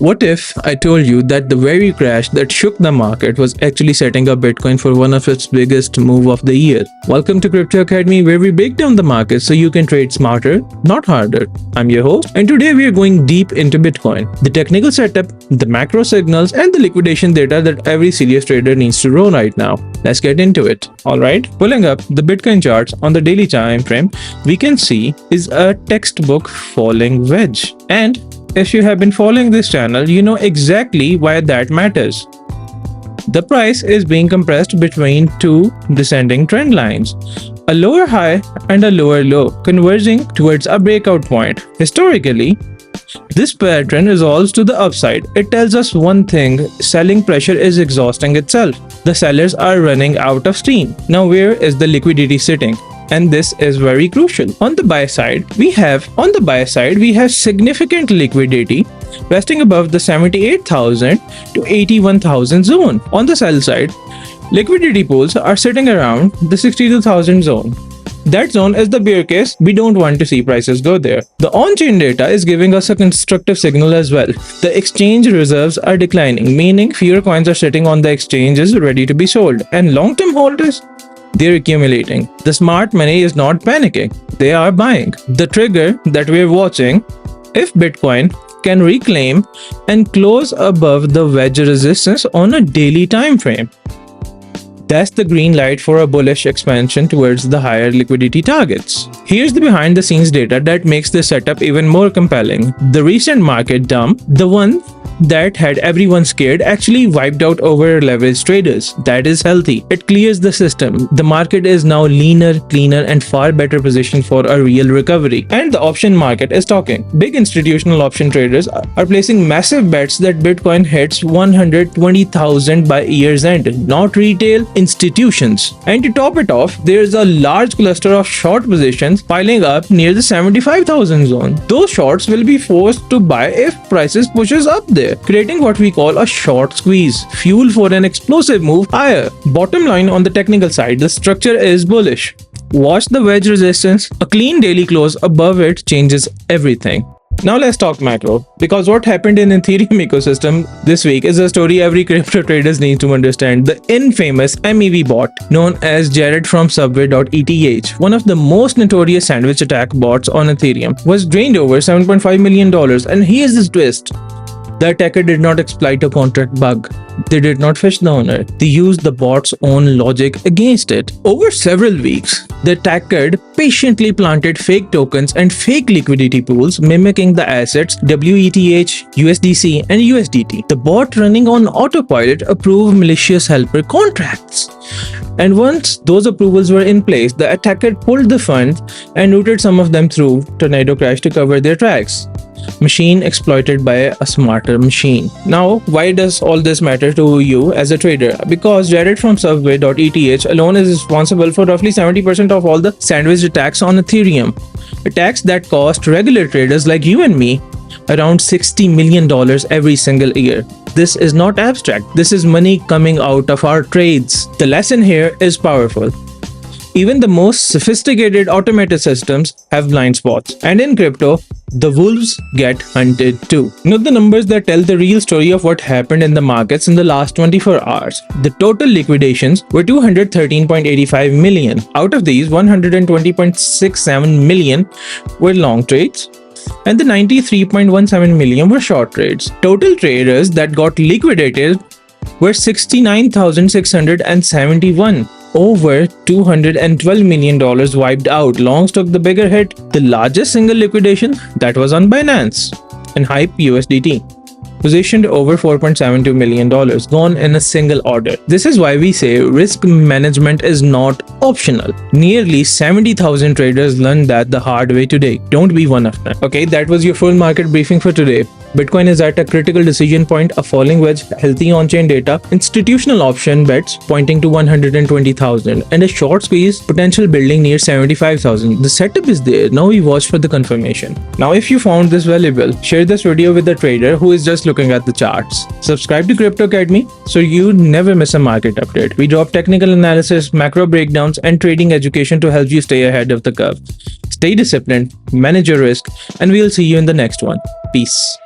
What if I told you that the very crash that shook the market was actually setting up Bitcoin for one of its biggest move of the year? Welcome to Crypto Academy, where we break down the market so you can trade smarter, not harder. I'm your host, and today we are going deep into Bitcoin, the technical setup, the macro signals, and the liquidation data that every serious trader needs to know right now. Let's get into it. Alright, pulling up the Bitcoin charts on the daily time frame, we can see is a textbook falling wedge. And if you have been following this channel, you know exactly why that matters. The price is being compressed between two descending trend lines, a lower high and a lower low, converging towards a breakout point. Historically, this pattern resolves to the upside. It tells us one thing: selling pressure is exhausting itself. The sellers are running out of steam. Now where is the liquidity sitting? And this is very crucial. On the buy side, we have significant liquidity resting above the 78,000 to 81,000 zone. On the sell side, liquidity pools are sitting around the 62,000 zone. That zone is the bear case. We don't want to see prices go there. The on-chain data is giving us a constructive signal as well. The exchange reserves are declining, meaning fewer coins are sitting on the exchanges ready to be sold, and long-term holders, they're accumulating. The smart money is not panicking, they are buying. The trigger that we're watching, if Bitcoin can reclaim and close above the wedge resistance on a daily time frame. That's the green light for a bullish expansion towards the higher liquidity targets. Here's the behind the scenes data that makes this setup even more compelling. The recent market dump, the one that had everyone scared, actually wiped out over leveraged traders. That is healthy. It clears the system. The market is now leaner, cleaner, and far better positioned for a real recovery. And the option market is talking. Big institutional option traders are placing massive bets that Bitcoin hits 120,000 by year's end, not retail, institutions. And to top it off, there's a large cluster of short positions piling up near the 75,000 zone. Those shorts will be forced to buy if prices pushes up there, creating what we call a short squeeze, fuel for an explosive move higher. Bottom line, on the technical side, the structure is bullish. Watch the wedge resistance. A clean daily close above it changes everything. Now let's talk macro, because what happened in Ethereum ecosystem this week is a story every crypto traders need to understand. The infamous MEV bot known as jaredfromsubway.eth, one of the most notorious sandwich attack bots on Ethereum, was drained over $7.5 million, and here's this twist. The attacker did not exploit a contract bug. They did not phish the owner. They used the bot's own logic against it. Over several weeks, the attacker patiently planted fake tokens and fake liquidity pools mimicking the assets WETH, USDC, and USDT. The bot running on autopilot approved malicious helper contracts. And once those approvals were in place, the attacker pulled the funds and routed some of them through Tornado Crash to cover their tracks. Machine exploited by a smarter machine. Now, why does all this matter to you as a trader? Because jaredfromsubway.eth alone is responsible for roughly 70% of all the sandwich attacks on Ethereum. Attacks that cost regular traders like you and me around $60 million every single year. This is not abstract. This is money coming out of our trades. The lesson here is powerful. Even the most sophisticated automated systems have blind spots. And in crypto, the wolves get hunted too. Note the numbers that tell the real story of what happened in the markets in the last 24 hours. The total liquidations were 213.85 million. Out of these, 120.67 million were long trades, and the 93.17 million were short trades. Total traders that got liquidated were 69,671. Over $212 million wiped out. Longs took the bigger hit. The largest single liquidation, that was on Binance and Hype USDT, positioned over $4.72 million, gone in a single order. This is why we say risk management is not optional. Nearly 70,000 traders learned that the hard way today. Don't be one of them. Okay, that was your full market briefing for today. Bitcoin is at a critical decision point, a falling wedge, healthy on-chain data, institutional option bets pointing to 120,000, and a short squeeze potential building near 75,000. The setup is there. Now we watch for the confirmation. Now if you found this valuable, share this video with a trader who is just looking at the charts. Subscribe to Crypto Academy so you never miss a market update. We drop technical analysis, macro breakdowns, and trading education to help you stay ahead of the curve. Stay disciplined, manage your risk, and we'll see you in the next one. Peace.